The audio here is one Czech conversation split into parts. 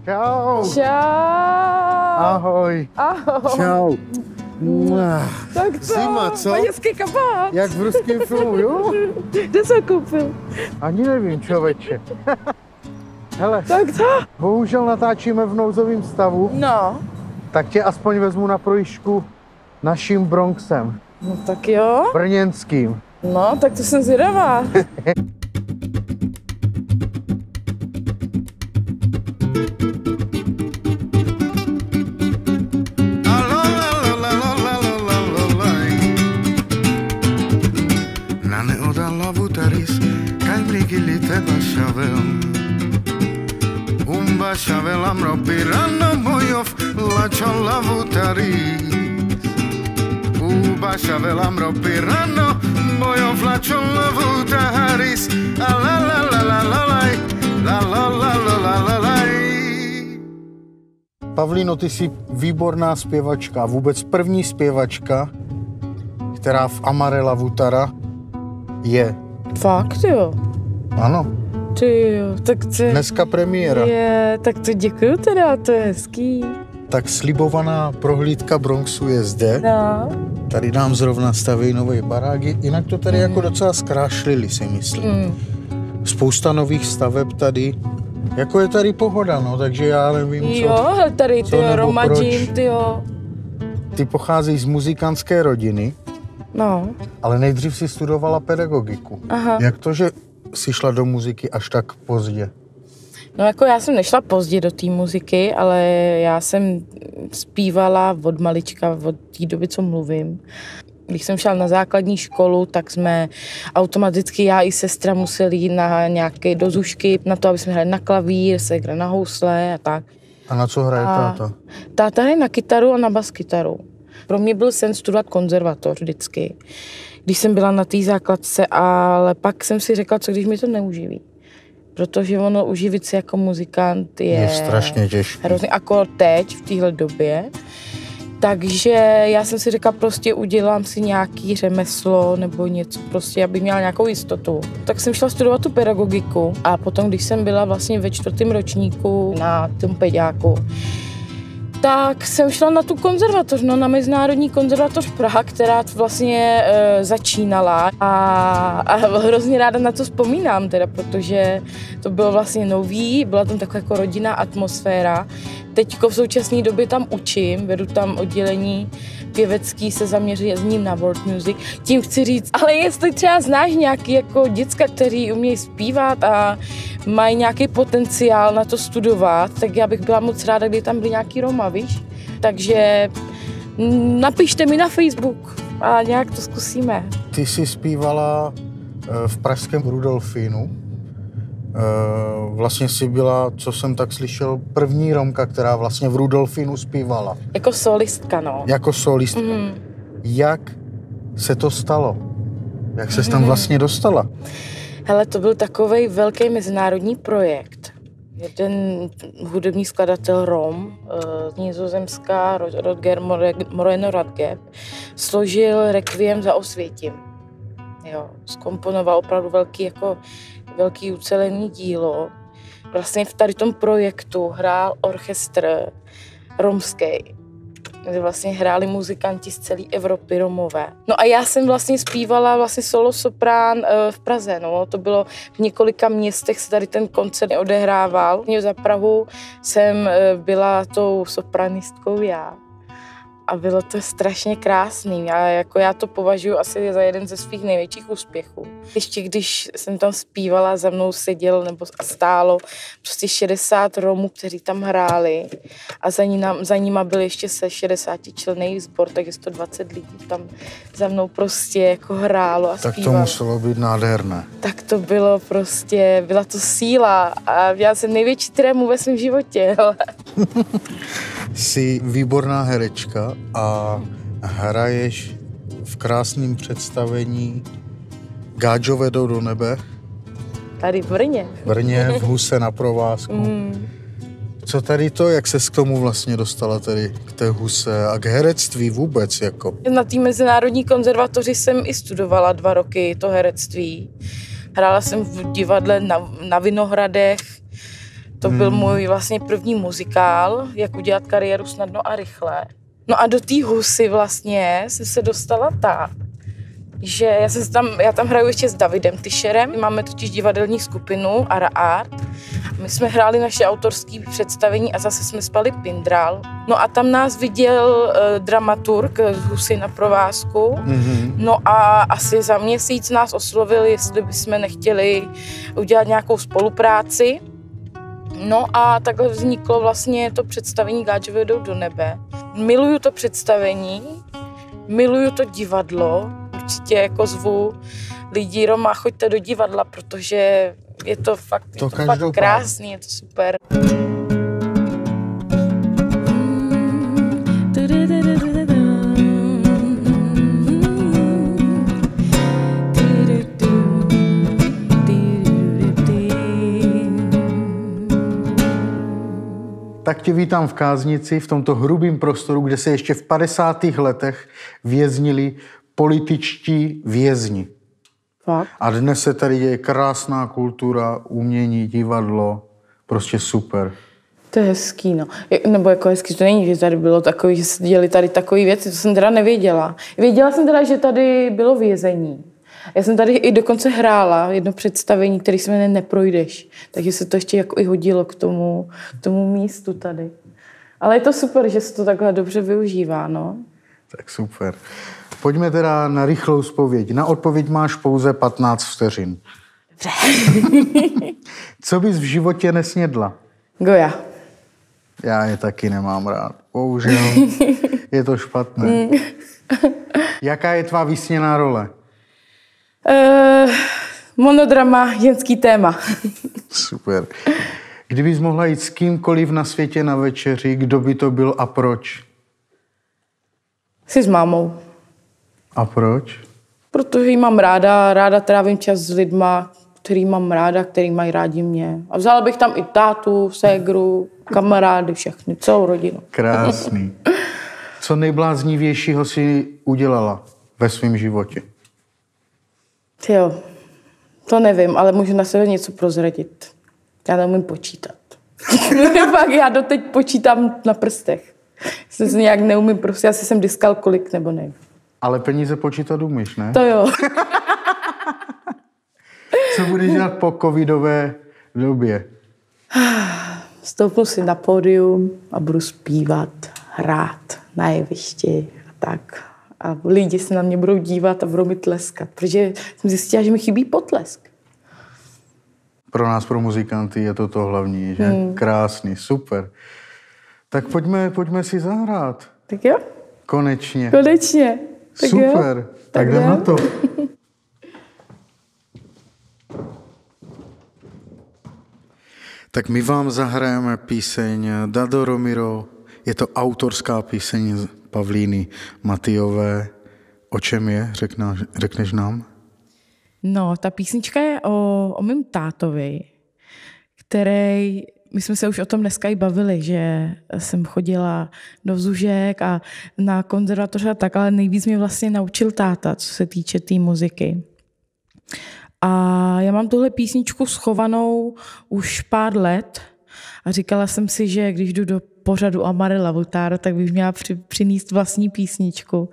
Čau. Čau. Ahoj. Ahoj. Čau. Tak co? Zima, co? Maďarský kabát. Jak v ruském filmu, jo? Kde jsi ho koupil? Ani nevím, člověče. Hele, Tak co? bohužel natáčíme v nouzovém stavu, No. tak tě aspoň vezmu na projížďku naším Bronxem. No tak jo. Brněnským. No, tak to jsem zvědavá. Shavel amro pirano mojov lačo lavutaris Uba shavel amro pirano mojov lačo lavutaris La la la la la la la la la la la la la. Pavlíno, ty jsi výborná zpěvačka, vůbec první zpěvačka, která v Amarela Vutara je. Fakt jo. Ano, Ty jo, tak to dneska premiéra. je, tak to děkuju teda, to je hezký. Tak slibovaná prohlídka Bronxu je zde. No. Tady nám zrovna staví nové baráky, jinak to tady jako docela zkrášlili, si myslím. Spousta nových staveb tady, jako je tady pohoda, no, takže já nevím, Jo, tady co ty nebo Roma proč. Jean, ty jo. Ty pocházíš z muzikantské rodiny, No. ale nejdřív si studovala pedagogiku. Aha. Jak to, že jsi šla do muziky až tak pozdě? No jako já jsem nešla pozdě do té muziky, ale já jsem zpívala od malička, od té doby, co mluvím. Když jsem šla na základní školu, tak jsme automaticky já i sestra museli jít na nějaké dozušky, na to, aby jsme hráli na klavír, segra na housle a tak. A na co hraje táta? Táta hraje na kytaru a na baskytaru. Pro mě byl sen studovat konzervatoř vždycky, když jsem byla na té základce, ale pak jsem si řekla, co když mi to neuživí. Protože ono uživit se jako muzikant Je strašně těžké. hrozný, jako teď, v téhle době. Takže já jsem si řekla, prostě udělám si nějaký řemeslo nebo něco, prostě, abych měla nějakou jistotu. Tak jsem šla studovat tu pedagogiku a potom, když jsem byla vlastně ve 4. ročníku na tom peďáku, tak jsem šla na tu konzervatoř, no, na Mezinárodní konzervatoř Praha, která vlastně začínala a hrozně ráda na to vzpomínám teda, protože to bylo vlastně nový, byla tam taková jako rodinná atmosféra. Teďko v současné době tam učím, vedu tam oddělení pěvecký, se zaměřím na world music. Tím chci říct, ale jestli třeba znáš nějaký jako děcka, kteří umějí zpívat a mají nějaký potenciál na to studovat, tak já bych byla moc ráda, kdyby tam byly nějaký Roma, víš? Takže napište mi na Facebook a nějak to zkusíme. Ty jsi zpívala v pražském Rudolfínu. Vlastně jsi byla, co jsem tak slyšel, první Romka, která vlastně v Rudolfínu zpívala. Jako solistka, no. Jako solistka. Jak se to stalo? Jak ses tam vlastně dostala? Hele, to byl takovej velký mezinárodní projekt. Jeden hudební skladatel Rom z Nizozemska, Rodger Moreno Radgeb, složil Requiem za Osvětim. Jo, zkomponoval opravdu velký ucelený dílo. Vlastně v tady tom projektu hrál orchestr romský, kde vlastně hráli muzikanti z celé Evropy, Romové. No a já jsem vlastně zpívala vlastně solo soprán v Praze, no. To bylo v několika městech, se tady ten koncert odehrával. Za Prahu jsem byla tou sopranistkou já. A bylo to strašně krásný. Já to považuji asi za jeden ze svých největších úspěchů. Ještě když jsem tam zpívala, za mnou seděl nebo stálo prostě 60 Romů, kteří tam hráli. A za nima byl ještě se 60členný sbor, takže 120 lidí tam za mnou prostě jako hrálo a zpívalo. Tak to muselo být nádherné. Tak to bylo prostě, byla to síla a já jsem největší trému ve svém životě. Jsi výborná herečka a hraješ v krásném představení Gáďo vedou do nebe. Tady v Brně. V Brně, v Huse na provázku. Co tady to, jak ses k tomu vlastně dostala tady k té Huse a k herectví vůbec jako? Na té Mezinárodní konzervatoři jsem i studovala 2 roky to herectví. Hrála jsem v divadle na Vinohradech, To byl můj vlastně první muzikál, jak udělat kariéru snadno a rychle. No a do té Husy vlastně jsem se dostala tak, že já tam hraju ještě s Davidem Tischerem, máme totiž divadelní skupinu Ara Art. My jsme hráli naše autorské představení a zase jsme spali Pindrál. No a tam nás viděl dramaturg z Husy na provázku. No a asi za měsíc nás oslovil, jestli bychom nechtěli udělat nějakou spolupráci. No a takhle vzniklo vlastně to představení Gáčové jdou do nebe. Miluju to představení, miluju to divadlo. Určitě jako zvu lidi, Roma, choďte do divadla, protože je to fakt krásný, je to super. Tak tě vítám v Káznici, v tomto hrubém prostoru, kde se ještě v 50. letech věznili političtí vězni. Fakt? A dnes se tady děje krásná kultura, umění, divadlo, prostě super. To je hezký, no. Nebo jako hezký, to není, že tady bylo takový, že se děli tady takové věci, to jsem teda nevěděla. Věděla jsem teda, že tady bylo vězení. Já jsem tady i dokonce hrála jedno představení, které se jmenuje Neprojdeš. Takže se to ještě jako i hodilo k tomu místu tady. Ale je to super, že se to takhle dobře využívá, no. Tak super. Pojďme teda na rychlou zpověď. Na odpověď máš pouze 15 vteřin. Dobře. Co bys v životě nesnědla? Goja. Já je taky nemám rád. Bohužel. Je to špatné. Jaká je tvá vysněná role? Monodrama, ženský téma. Super. Kdybys mohla jít s kýmkoliv na světě na večeři, kdo by to byl a proč? Jsi s mámou. A proč? Protože ji mám ráda trávím čas s lidma, který mám ráda, který mají rádi mě. A vzala bych tam i tátu, ségru, kamarády, všechny, celou rodinu. Krásný. Co nejbláznivějšího si udělala ve svém životě? Jo, to nevím, ale můžu na sebe něco prozradit. Já neumím počítat. Fakt, já doteď počítám na prstech. Jsem se nějak neumím, prostě asi jsem dyskalkulik, nebo nevím. Ale peníze počítat umíš, ne? To jo. Co budeš dělat po covidové době? Stoupnu si na pódium a budu zpívat, hrát na jevišti a tak. A lidi se na mě budou dívat a budou mi tleskat, protože jsem zjistila, že mi chybí potlesk. Pro nás, pro muzikanty, je to hlavní, že? Krásný, super. Tak pojďme si zahrát. Tak jo? Konečně. Konečně. Tak super. Jo? Tak jdem na to. Tak my vám zahrajeme píseň Dado Romero. Je to autorská píseň Pavlíny Matyjové. O čem je? Řekneš nám? No, ta písnička je o mém tátovi, který, my jsme se už o tom dneska i bavili, že jsem chodila do Vzužek a na konzervatoře a tak, ale nejvíc mě vlastně naučil táta, co se týče té muziky. A já mám tuhle písničku schovanou už pár let a říkala jsem si, že když jdu do pořadu Amarela Votár, tak bych měla přinést vlastní písničku.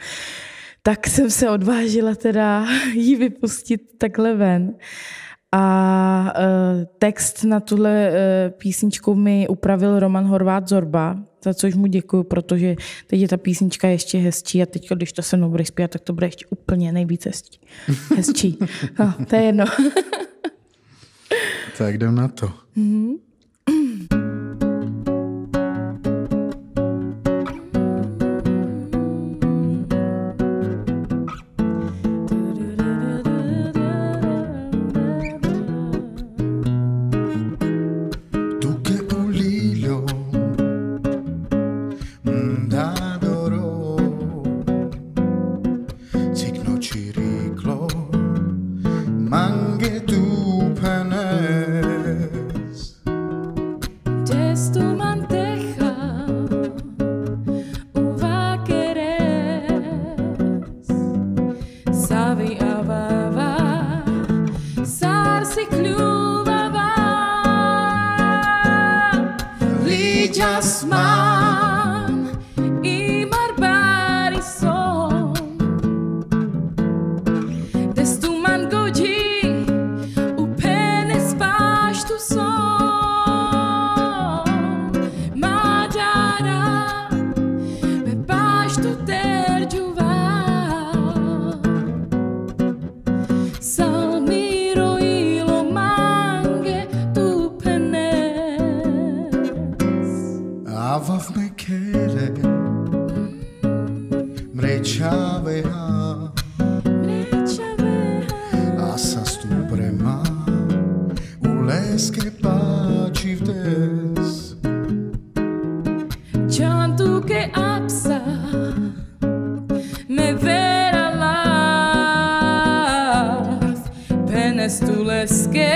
Tak jsem se odvážila teda ji vypustit takhle ven. A text na tuhle písničku mi upravil Roman Horváth Zorba, za což mu děkuju, protože teď je ta písnička ještě hezčí a teď, když to se mnou budeš zpívat, tak to bude ještě úplně nejvíc hezčí. No, to je jedno. Tak jdem na to. Mm-hmm. Ligas man i barbari son. Destu man godzi u penes pastu son. Madara be pastu terjuva. Salmiro ilo mange tu penes. Avav mekere mrečavea asas tu prema uleske pačivdes. Cantu che apsa me vera lav penes tu leske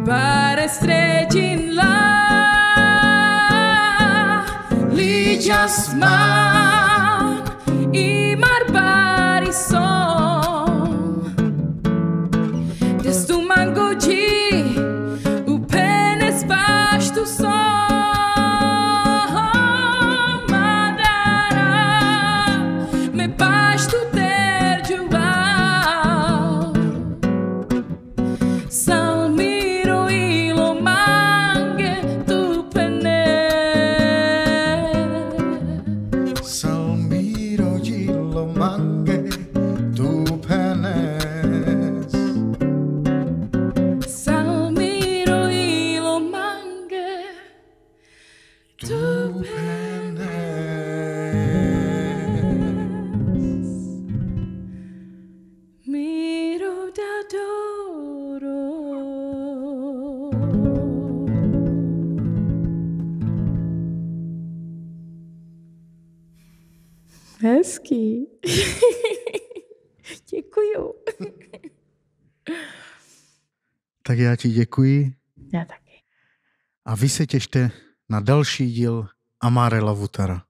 pare stregin la ligas man i barbari son. Destu man godzi u penes pastu son. Salmiro ilo mange tu penes. Salmiro ilo mange tu penes. Salmiro ilo mange tu penes. Miro d'adoro. Hezký. Děkuju. Tak já ti děkuji Já taky. a vy se těšte na další díl Amare Lavutara.